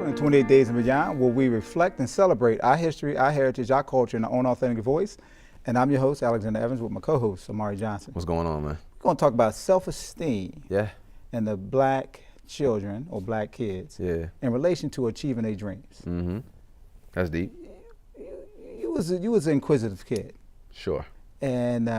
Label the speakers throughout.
Speaker 1: welcome to 28 Days and Beyond, where we reflect and celebrate our history, our heritage, our culture, and our own authentic voice. And I'm your host, Alexander Evans, with my co-host, Amari Johnson.
Speaker 2: What's going on, man?
Speaker 1: We're going to talk about self-esteem.
Speaker 2: Yeah.
Speaker 1: And the black children or black kids in relation to achieving their dreams.
Speaker 2: Mm-hmm. That's deep.
Speaker 1: You was an inquisitive kid.
Speaker 2: Sure.
Speaker 1: And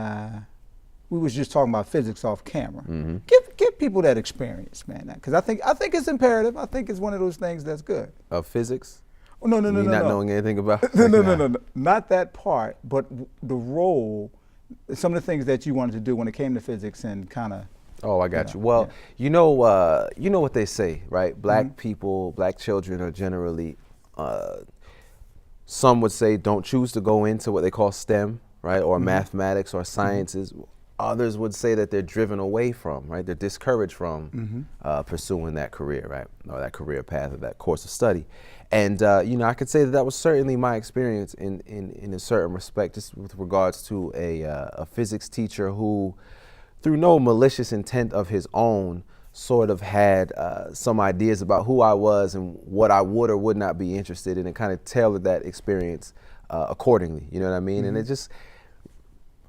Speaker 1: we was just talking about physics off camera.
Speaker 2: Mm-hmm.
Speaker 1: Give people that experience, man, because I think it's imperative. I think it's one of those things that's good.
Speaker 2: Of physics?
Speaker 1: Oh, no.
Speaker 2: Not knowing anything about?
Speaker 1: No, not that part, but the role, some of the things that you wanted to do when it came to physics and kind of.
Speaker 2: Oh, I got you. Well, you know what they say, right? Black people, black children are generally, some would say don't choose to go into what they call STEM, right? Or mathematics or sciences. Others would say that they're driven away from, right? They're discouraged from pursuing that career, right? Or that career path or that course of study. And, I could say that was certainly my experience in a certain respect, just with regards to a physics teacher who, through no malicious intent of his own, sort of had some ideas about who I was and what I would or would not be interested in, and kind of tailored that experience accordingly, you know what I mean? And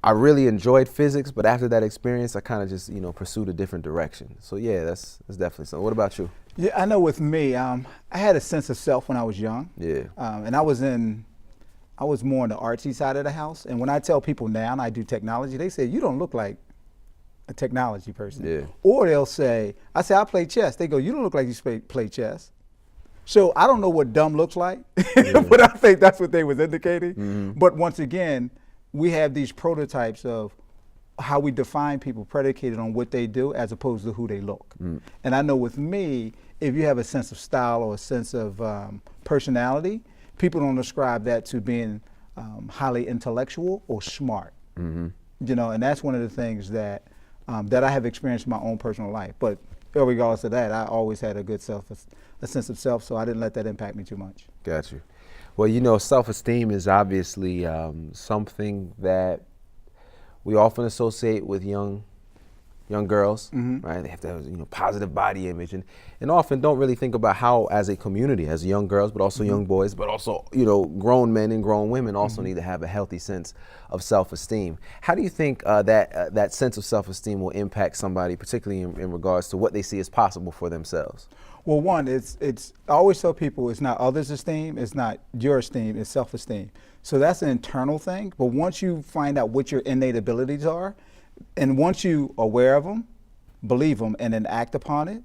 Speaker 2: I really enjoyed physics, but after that experience, I kind of just, pursued a different direction. So yeah, that's definitely something. What about you?
Speaker 1: Yeah, I know with me, I had a sense of self when I was young. Yeah. And I was more on the artsy side of the house. And when I tell people now and I do technology, they say, you don't look like a technology person. Yeah. Or they'll say, I play chess. They go, you don't look like you play chess. So I don't know what dumb looks like, but I think that's what they was indicating. But once again, we have these prototypes of how we define people predicated on what they do as opposed to who they look. And I know with me, if you have a sense of style or a sense of personality, people don't ascribe that to being highly intellectual or smart. And that's one of the things that I have experienced in my own personal life. But regardless of that, I always had a sense of self, so I didn't let that impact me too much.
Speaker 2: Got you. Well, self-esteem is obviously something that we often associate with young girls, right? They have to have positive body image, and often don't really think about how, as a community, as young girls, but also young boys, but also grown men and grown women also need to have a healthy sense of self-esteem. How do you think that sense of self-esteem will impact somebody, particularly in regards to what they see as possible for themselves?
Speaker 1: Well, one, I always tell people it's not others' esteem, it's not your esteem, it's self-esteem. So that's an internal thing, but once you find out what your innate abilities are, and once you are aware of them, believe them, and then act upon it,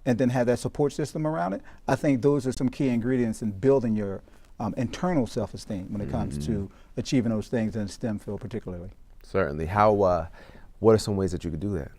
Speaker 1: and then have that support system around it, I think those are some key ingredients in building your internal self-esteem when it comes to achieving those things in the STEM field particularly.
Speaker 2: Certainly. What are some ways that you could do that?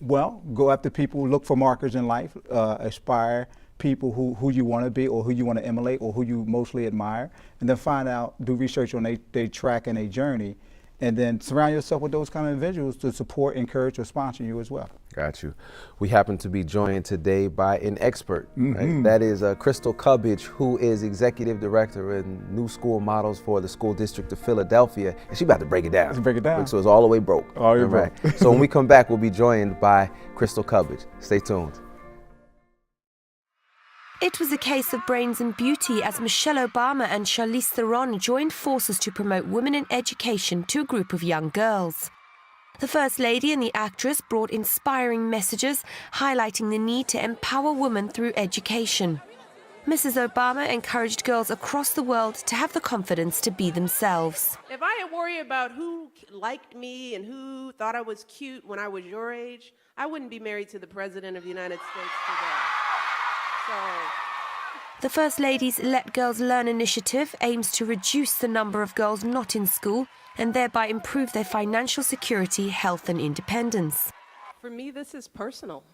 Speaker 1: Well, go after people, look for markers in life, aspire people who you want to be or who you want to emulate or who you mostly admire, and then find out, do research on their track and their journey, and then surround yourself with those kind of individuals to support, encourage, or sponsor you as well. Got you.
Speaker 2: We happen to be joined today by an expert. Right? That is Crystal Cubbage, who is Executive Director in New School Models for the School District of Philadelphia. And she's about to break it down.
Speaker 1: Let's break it down.
Speaker 2: So it's all the way broke.
Speaker 1: All the way broke.
Speaker 2: So when we come back, we'll be joined by Crystal Cubbage. Stay tuned.
Speaker 3: It was a case of brains and beauty as Michelle Obama and Charlize Theron joined forces to promote women in education to a group of young girls. The First Lady and the actress brought inspiring messages highlighting the need to empower women through education. Mrs. Obama encouraged girls across the world to have the confidence to be themselves.
Speaker 4: If I had worried about who liked me and who thought I was cute when I was your age, I wouldn't be married to the President of the United States today.
Speaker 3: The First Lady's Let Girls Learn initiative aims to reduce the number of girls not in school and thereby improve their financial security, health and independence.
Speaker 4: For me, this is personal.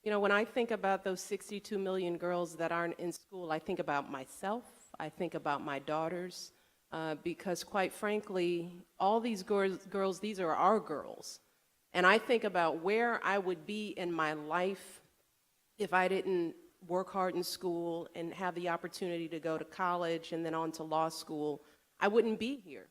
Speaker 4: When I think about those 62 million girls that aren't in school, I think about myself, I think about my daughters, because quite frankly, all these girls, these are our girls. And I think about where I would be in my life if I didn't work hard in school and have the opportunity to go to college and then on to law school, I wouldn't be here.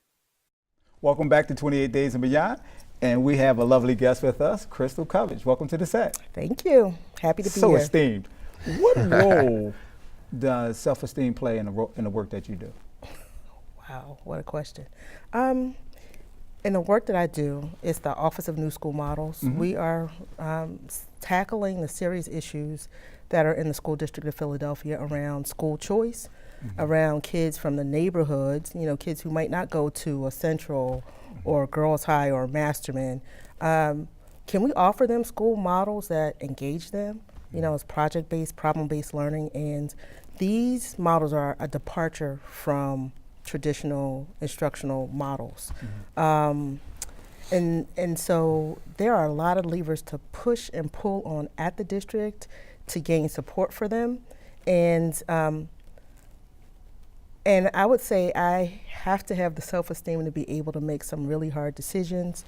Speaker 1: Welcome back to 28 Days and Beyond. And we have a lovely guest with us, Crystal Cubbage. Welcome to the set.
Speaker 5: Thank you. Happy to be here.
Speaker 1: So esteemed. What role does self-esteem play in the work that you do?
Speaker 5: Wow, what a question. In the work that I do, it's the Office of New School Models. We are tackling the serious issues that are in the school district of Philadelphia around school choice, around kids from the neighborhoods, kids who might not go to a Central or Girls High or Masterman. Can we offer them school models that engage them? It's project-based, problem-based learning, and these models are a departure from traditional instructional models. And so there are a lot of levers to push and pull on at the district to gain support for them. And I would say I have to have the self-esteem to be able to make some really hard decisions.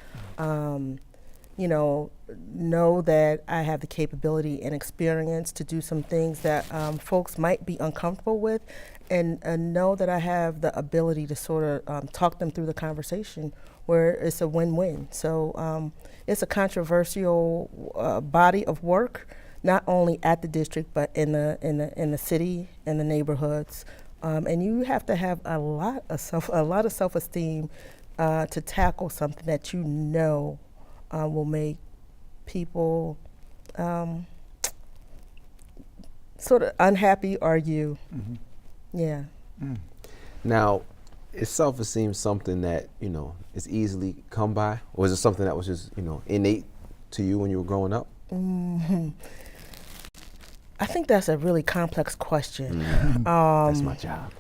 Speaker 5: Know that I have the capability and experience to do some things that folks might be uncomfortable with, and know that I have the ability to sort of talk them through the conversation where it's a win-win. So it's a controversial body of work, not only at the district but in the city and the neighborhoods. And you have to have a lot of self-esteem to tackle something that will make people sort of unhappy or you. Yeah.
Speaker 2: Now, is self-esteem something that, is easily come by? Or is it something that was just, innate to you when you were growing up?
Speaker 5: I think that's a really complex question.
Speaker 2: That's my job.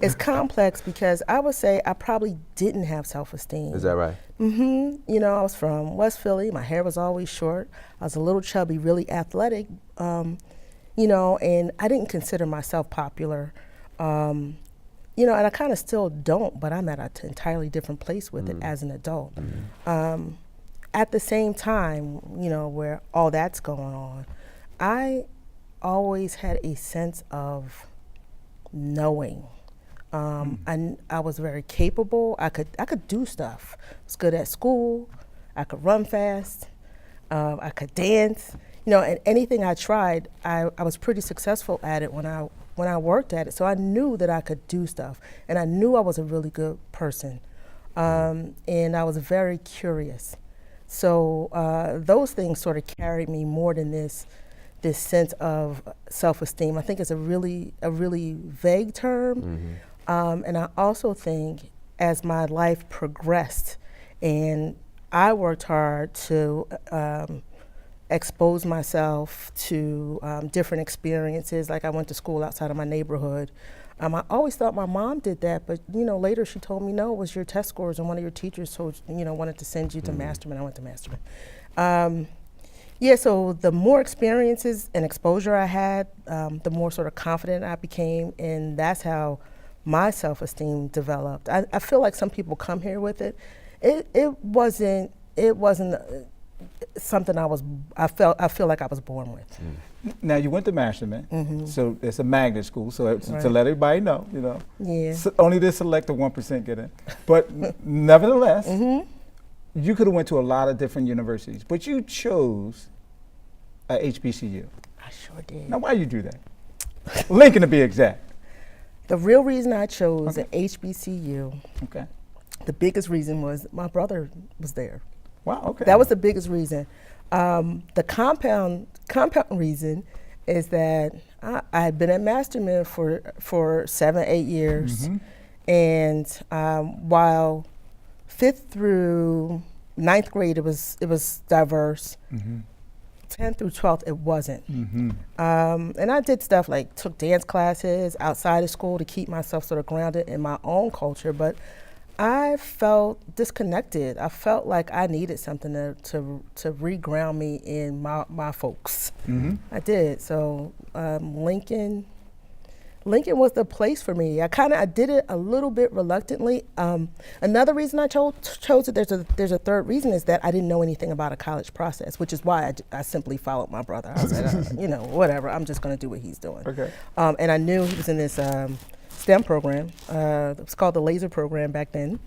Speaker 5: It's complex because I would say I probably didn't have self-esteem.
Speaker 2: Is that right?
Speaker 5: I was from West Philly. My hair was always short. I was a little chubby, really athletic, and I didn't consider myself popular. And I kind of still don't, but I'm at an entirely different place with it as an adult. At the same time, where all that's going on, I always had a sense of knowing. I was very capable. I could do stuff. I was good at school. I could run fast. I could dance. And anything I tried, I was pretty successful at it when I worked at it. So I knew that I could do stuff, and I knew I was a really good person. And I was very curious. So those things sort of carried me more than this sense of self-esteem. I think it's a really vague term. And I also think as my life progressed and I worked hard to expose myself to different experiences, like I went to school outside of my neighborhood. I always thought my mom did that, but later she told me, no, it was your test scores and one of your teachers wanted to send you to Masterman. I went to Masterman. So the more experiences and exposure I had, the more sort of confident I became, and that's how my self-esteem developed. I feel like some people come here with it. It wasn't something I feel like I was born with.
Speaker 1: Now you went to Masterman, so it's a magnet school. So to let everybody know, so only the selected 1% get in. But nevertheless, you could have went to a lot of different universities, but you chose a HBCU.
Speaker 5: I sure did.
Speaker 1: Now, why you do that? Lincoln, to be exact.
Speaker 5: The real reason I chose an HBCU,
Speaker 1: okay,
Speaker 5: the biggest reason was my brother was there.
Speaker 1: Wow, okay.
Speaker 5: That was the biggest reason. The compound reason is that I had been at Masterman for 7-8 years, and while 5th through 9th grade it was diverse, 10th through 12th it wasn't. And I did stuff like took dance classes outside of school to keep myself sort of grounded in my own culture, but I felt disconnected. I felt like I needed something to reground me in my folks. I did. So Lincoln was the place for me. I did it a little bit reluctantly. Another reason I chose it, there's a third reason, is that I didn't know anything about a college process, which is why I simply followed my brother. I was like, whatever, I'm just gonna do what he's doing.
Speaker 1: Okay.
Speaker 5: And I knew he was in this STEM program. It was called the Laser program back then.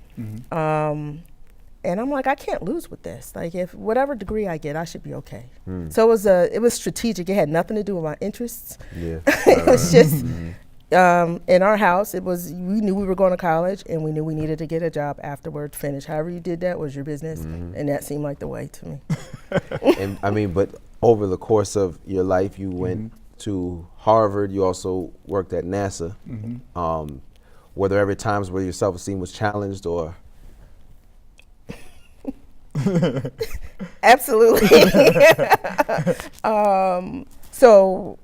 Speaker 5: And I'm like, I can't lose with this. Like, if whatever degree I get, I should be okay. So it was strategic. It had nothing to do with my interests.
Speaker 2: Yeah.
Speaker 5: It was just in our house. We knew we were going to college, and we knew we needed to get a job afterward. Finish. However you did that was your business, and that seemed like the way to me.
Speaker 2: And I mean, but over the course of your life, you went to Harvard. You also worked at NASA. Were there ever times where your self-esteem was challenged, or?
Speaker 5: Absolutely. So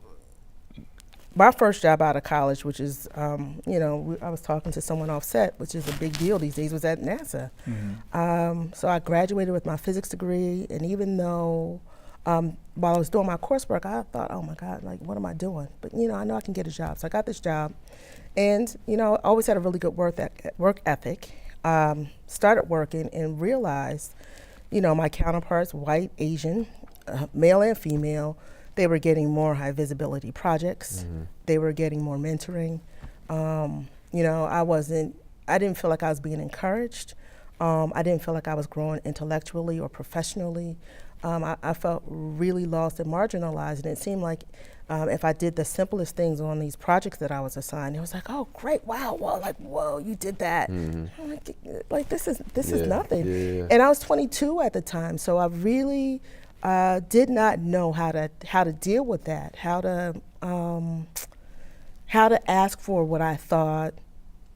Speaker 5: my first job out of college, which is, I was talking to someone off set, which is a big deal these days, was at NASA. So I graduated with my physics degree, and even though while I was doing my coursework, I thought, oh my God, like, what am I doing? But, I know I can get a job. So I got this job, and, I always had a really good work ethic. Started working and realized, my counterparts, white, Asian, male and female, they were getting more high visibility projects. They were getting more mentoring. I didn't feel like I was being encouraged. I didn't feel like I was growing intellectually or professionally. I felt really lost and marginalized, and it seemed like if I did the simplest things on these projects that I was assigned, it was like, oh, great, wow, well, like, whoa, you did that. I'm like, this is nothing.
Speaker 2: Yeah.
Speaker 5: And I was 22 at the time, so I really did not know how to deal with that, how to ask for what I thought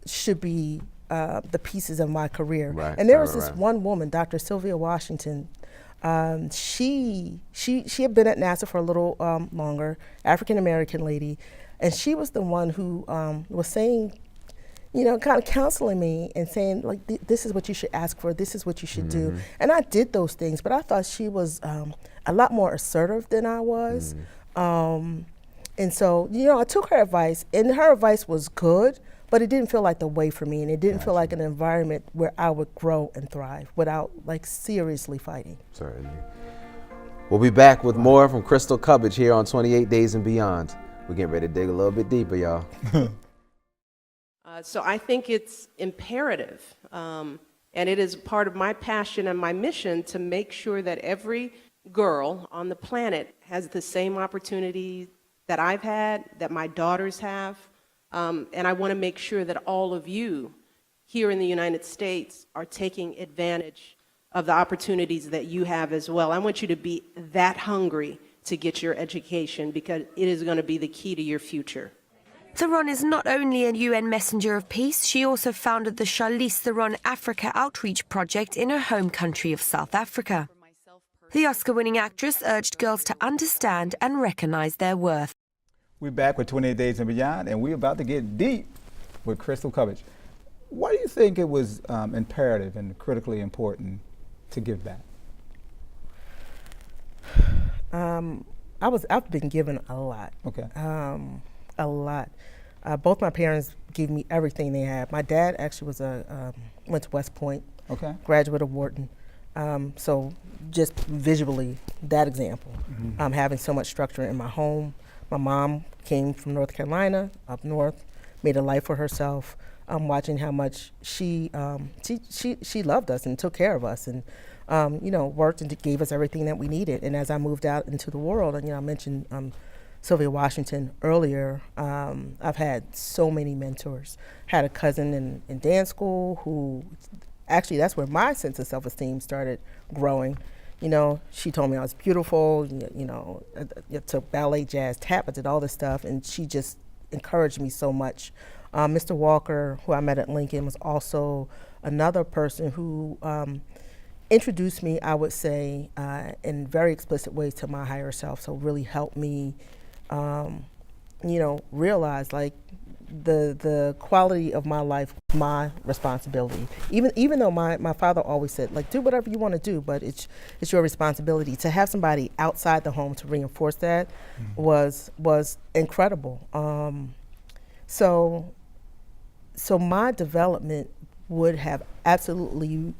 Speaker 5: should be the pieces of my career.
Speaker 2: Right,
Speaker 5: and there was this one woman, Dr. Sylvia Washington. She had been at NASA for a little longer, African American lady, and she was the one who was saying, kind of counseling me and saying, like, this is what you should ask for, this is what you should do. And I did those things, but I thought she was a lot more assertive than I was. And so, I took her advice, and her advice was good, but it didn't feel like the way for me, and it didn't feel like an environment where I would grow and thrive without, like, seriously fighting.
Speaker 2: Certainly. We'll be back with more from Crystal Cubbage here on 28 Days and Beyond. We're getting ready to dig a little bit deeper, y'all.
Speaker 4: So I think it's imperative, and it is part of my passion and my mission to make sure that every girl on the planet has the same opportunity that I've had, that my daughters have. And I want to make sure that all of you here in the United States are taking advantage of the opportunities that you have as well. I want you to be that hungry to get your education, because it is going to be the key to your future.
Speaker 3: Theron is not only a UN messenger of peace, she also founded the Charlize Theron Africa Outreach Project in her home country of South Africa. The Oscar-winning actress urged girls to understand and recognize their worth.
Speaker 1: We're back with 28 Days and Beyond, and we're about to get deep with Crystal Cubbage. Why do you think it was imperative and critically important to give back?
Speaker 5: I've been given a lot.
Speaker 1: Okay.
Speaker 5: A lot. Both my parents gave me everything they had. My dad actually went to West Point.
Speaker 1: Okay.
Speaker 5: Graduate of Wharton. So just visually, that example, having so much structure in my home. My mom came from North Carolina, up north, made a life for herself. Watching how much she loved us and took care of us, and worked and gave us everything that we needed. And as I moved out into the world, and I mentioned Sylvia Washington earlier, I've had so many mentors. Had a cousin in dance school who, actually, that's where my sense of self-esteem started growing. She told me I was beautiful, I took ballet, jazz, tap, I did all this stuff, and she just encouraged me so much. Mr. Walker, who I met at Lincoln, was also another person who introduced me, I would say, in very explicit ways to my higher self, so really helped me, realize, like, the quality of my life, my responsibility. Even though my father always said, like, do whatever you want to do, but it's your responsibility. To have somebody outside the home to reinforce that was incredible. So my development would have absolutely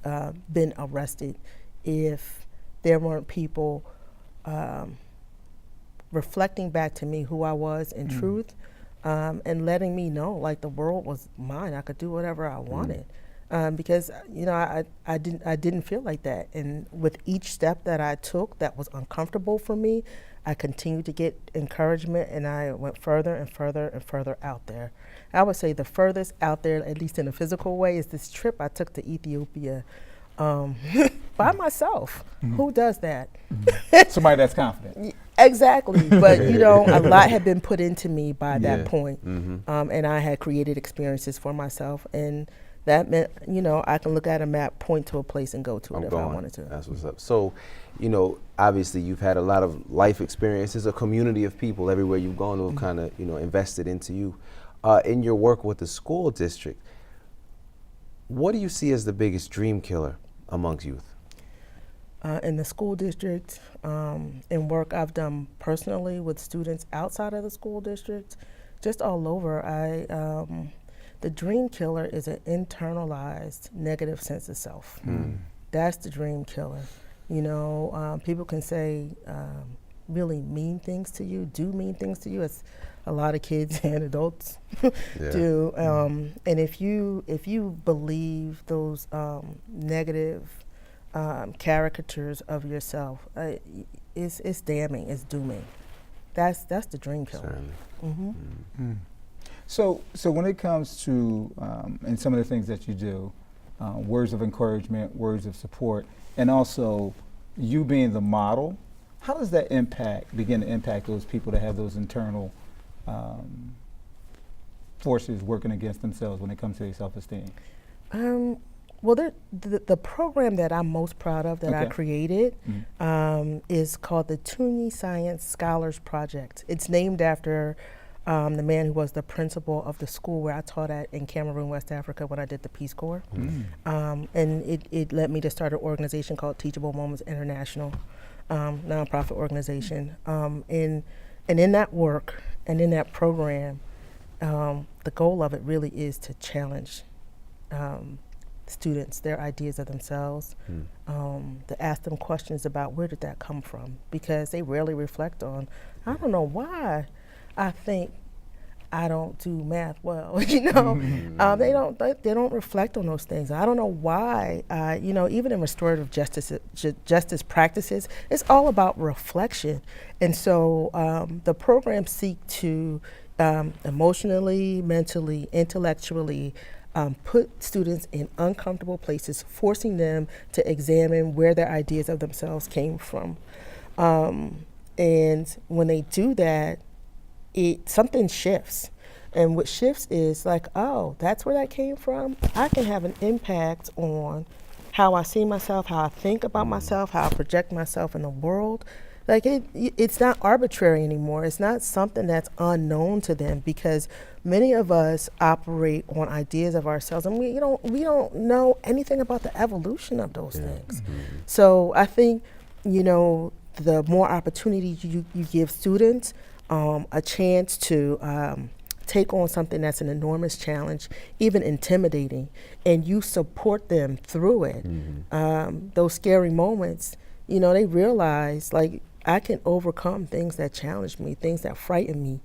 Speaker 5: been arrested if there weren't people reflecting back to me who I was in truth. And letting me know, like, the world was mine. I could do whatever I wanted. because I didn't feel like that, and with each step that I took that was uncomfortable for me, I continued to get encouragement, and I went further and further and further out there. I would say the furthest out there, at least in a physical way, is this trip I took to Ethiopia by myself. Who does that?
Speaker 1: Somebody that's confident.
Speaker 5: Exactly, but a lot had been put into me by that point, and I had created experiences for myself, and that meant, I can look at a map, point to a place, and go to it if I wanted to.
Speaker 2: That's what's up. So, obviously you've had a lot of life experiences, a community of people everywhere you've gone who have kind of, invested into you. In your work with the school district, what do you see as the biggest dream killer amongst youth?
Speaker 5: In the school district, in work I've done personally with students outside of the school district, just all over, the dream killer is an internalized negative sense of self. That's the dream killer. People can say really mean things to you, do mean things to you, as a lot of kids and adults do. And if you believe those negative caricatures of yourself, it's damning, it's dooming. That's the dream killer.
Speaker 1: So when it comes to and some of the things that you do, words of encouragement, words of support, and also you being the model, how does that begin to impact those people that have those internal forces working against themselves when it comes to their self-esteem?
Speaker 5: Well, the program that I'm most proud of that I created is called the Tuny Science Scholars Project. It's named after the man who was the principal of the school where I taught at in Cameroon, West Africa, when I did the Peace Corps. And it led me to start an organization called Teachable Moments International, nonprofit organization. And in that work and in that program, the goal of it really is to challenge students, their ideas of themselves, to ask them questions about where did that come from, because they rarely reflect on, I don't know why I think I don't do math well, they don't reflect on those things. I don't know why, even in restorative justice practices, it's all about reflection. And so the programs seek to emotionally, mentally, intellectually put students in uncomfortable places, forcing them to examine where their ideas of themselves came from. And when they do that, something shifts. And what shifts is like, oh, that's where that came from? I can have an impact on how I see myself, how I think about myself, how I project myself in the world. Like it's not arbitrary anymore. It's not something that's unknown to them, because many of us operate on ideas of ourselves, and we don't know anything about the evolution of those things. So I think, the more opportunities you give students a chance to take on something that's an enormous challenge, even intimidating, and you support them through it, those scary moments, they realize, like, I can overcome things that challenge me, things that frighten me.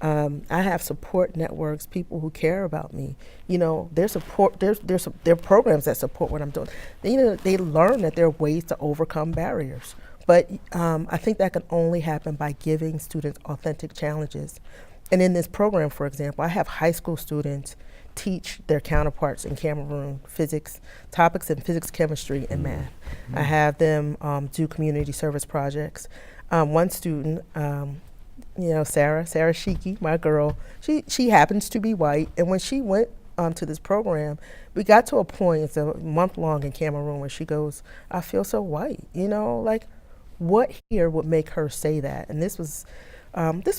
Speaker 5: I have support networks, people who care about me. There's programs that support what I'm doing. They learn that there are ways to overcome barriers. But I think that can only happen by giving students authentic challenges. And in this program, for example, I have high school students teach their counterparts in Cameroon topics in physics, chemistry, and math. I have them do community service projects. One student, Sarah Shiki, my girl, she happens to be white, and when she went to this program, we got to a point, it's a month long in Cameroon, where she goes, I feel so white, like what here would make her say that? And this was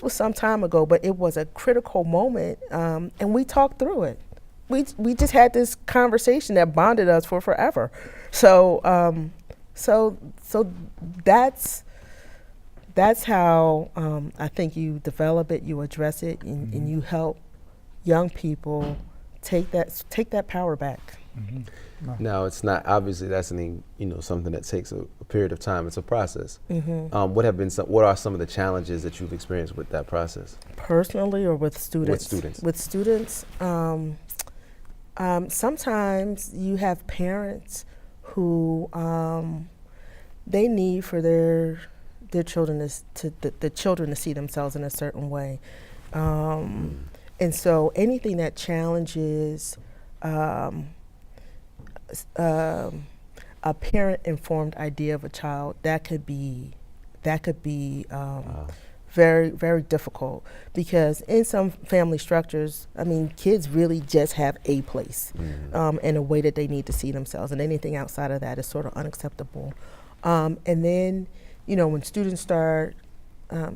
Speaker 5: some time ago, but it was a critical moment, and we talked through it. We just had this conversation that bonded us for forever. So that's how I think you develop it, you address it, and you help young people take that power back.
Speaker 2: Now, it's not, obviously that's something that takes a period of time. It's a process. What are some of the challenges that you've experienced with that process?
Speaker 5: Personally, or with students?
Speaker 2: With students.
Speaker 5: With students, Sometimes you have parents who they need for their children the children to see themselves in a certain way, and so anything that challenges a parent-informed idea of a child, that could be very, very difficult, because in some family structures, I mean, kids really just have a place and a way that they need to see themselves, and anything outside of that is sort of unacceptable. And then, you know, when students start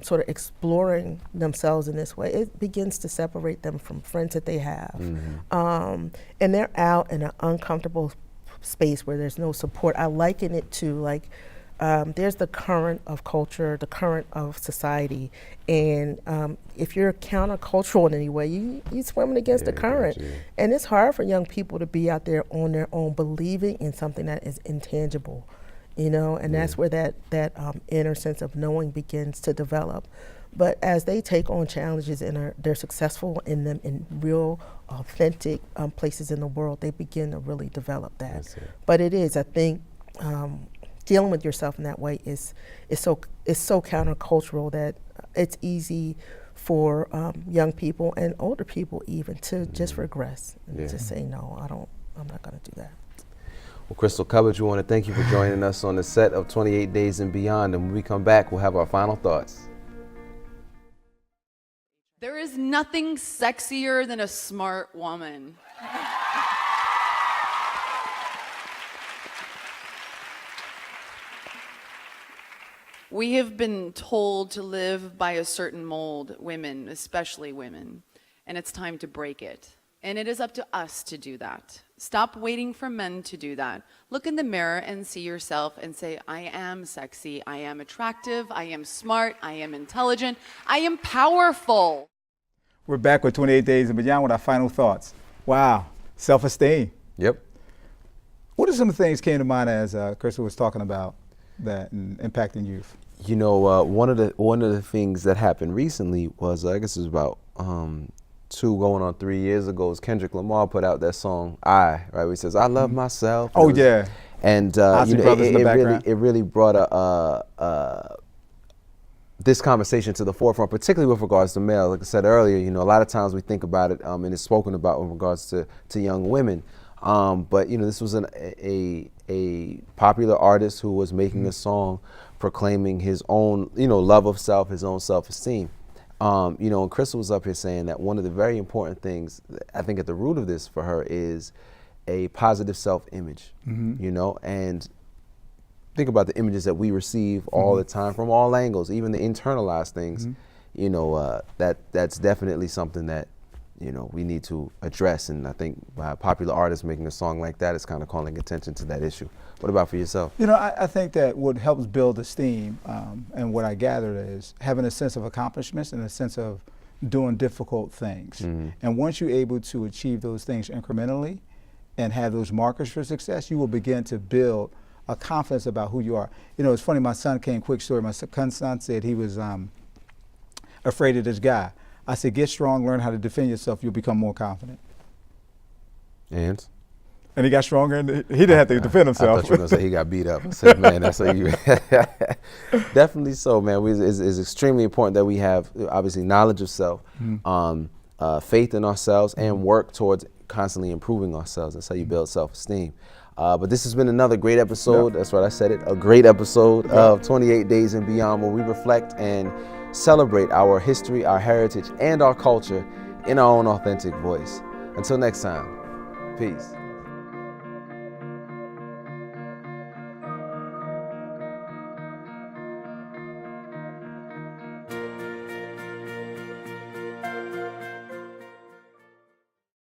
Speaker 5: sort of exploring themselves in this way, it begins to separate them from friends that they have. And they're out in an uncomfortable space where there's no support. I liken it to like, there's the current of culture, the current of society, and if you're countercultural in any way, you're swimming against the current. And it's hard for young people to be out there on their own, believing in something that is intangible, you know, and that's where that inner sense of knowing begins to develop. But as they take on challenges and they're successful in them in real, authentic places in the world, they begin to really develop that. But it is, I think, dealing with yourself in that way is so countercultural that it's easy for young people and older people even to just regress and just say, no, I'm not going to do that.
Speaker 2: Well, Crystal Cubbage, we want to thank you for joining us on the set of 28 Days and Beyond. And when we come back, we'll have our final thoughts.
Speaker 6: There is nothing sexier than a smart woman. We have been told to live by a certain mold, women, especially women, and it's time to break it. And it is up to us to do that. Stop waiting for men to do that. Look in the mirror and see yourself and say, I am sexy, I am attractive, I am smart, I am intelligent, I am powerful.
Speaker 1: We're back with 28 Days and Beyond with our final thoughts. Wow, self-esteem.
Speaker 2: Yep.
Speaker 1: What are some of the things came to mind as Crystal was talking about that and impacting youth?
Speaker 2: You know, one of the things that happened recently was, I guess it was about 2 going on 3 years ago, is Kendrick Lamar put out that song "I," right? Where he says, "I love myself."
Speaker 1: Oh yeah.
Speaker 2: And you know, it really brought this conversation to the forefront, particularly with regards to males. Like I said earlier, you know, a lot of times we think about it, and it's spoken about in regards to young women. But you know, this was a popular artist who was making a song proclaiming his own, you know, love of self, his own self-esteem. You know, and Crystal was up here saying that one of the very important things, I think at the root of this for her, is a positive self-image, you know, and think about the images that we receive all the time from all angles, even the internalized things, you know, that's definitely something that, you know, we need to address. And I think by a popular artist making a song like that is kind of calling attention to that issue. What about for yourself? You
Speaker 1: know, I think that what helps build esteem, and what I gathered is having a sense of accomplishments and a sense of doing difficult things. And once you're able to achieve those things incrementally and have those markers for success, you will begin to build a confidence about who you are. You know, it's funny, my son came, quick story, my son said he was afraid of this guy. I said, get strong, learn how to defend yourself, you'll become more confident.
Speaker 2: And
Speaker 1: he got stronger, and he didn't have to defend himself.
Speaker 2: I thought you were going to say he got beat up. I said, man, that's how you. Definitely so, man. It's extremely important that we have, obviously, knowledge of self, faith in ourselves, and work towards constantly improving ourselves. That's how you build self-esteem. But this has been another great episode. That's right, I said it. A great episode of 28 Days and Beyond, where we reflect and celebrate our history, our heritage, and our culture in our own authentic voice. Until next time, peace.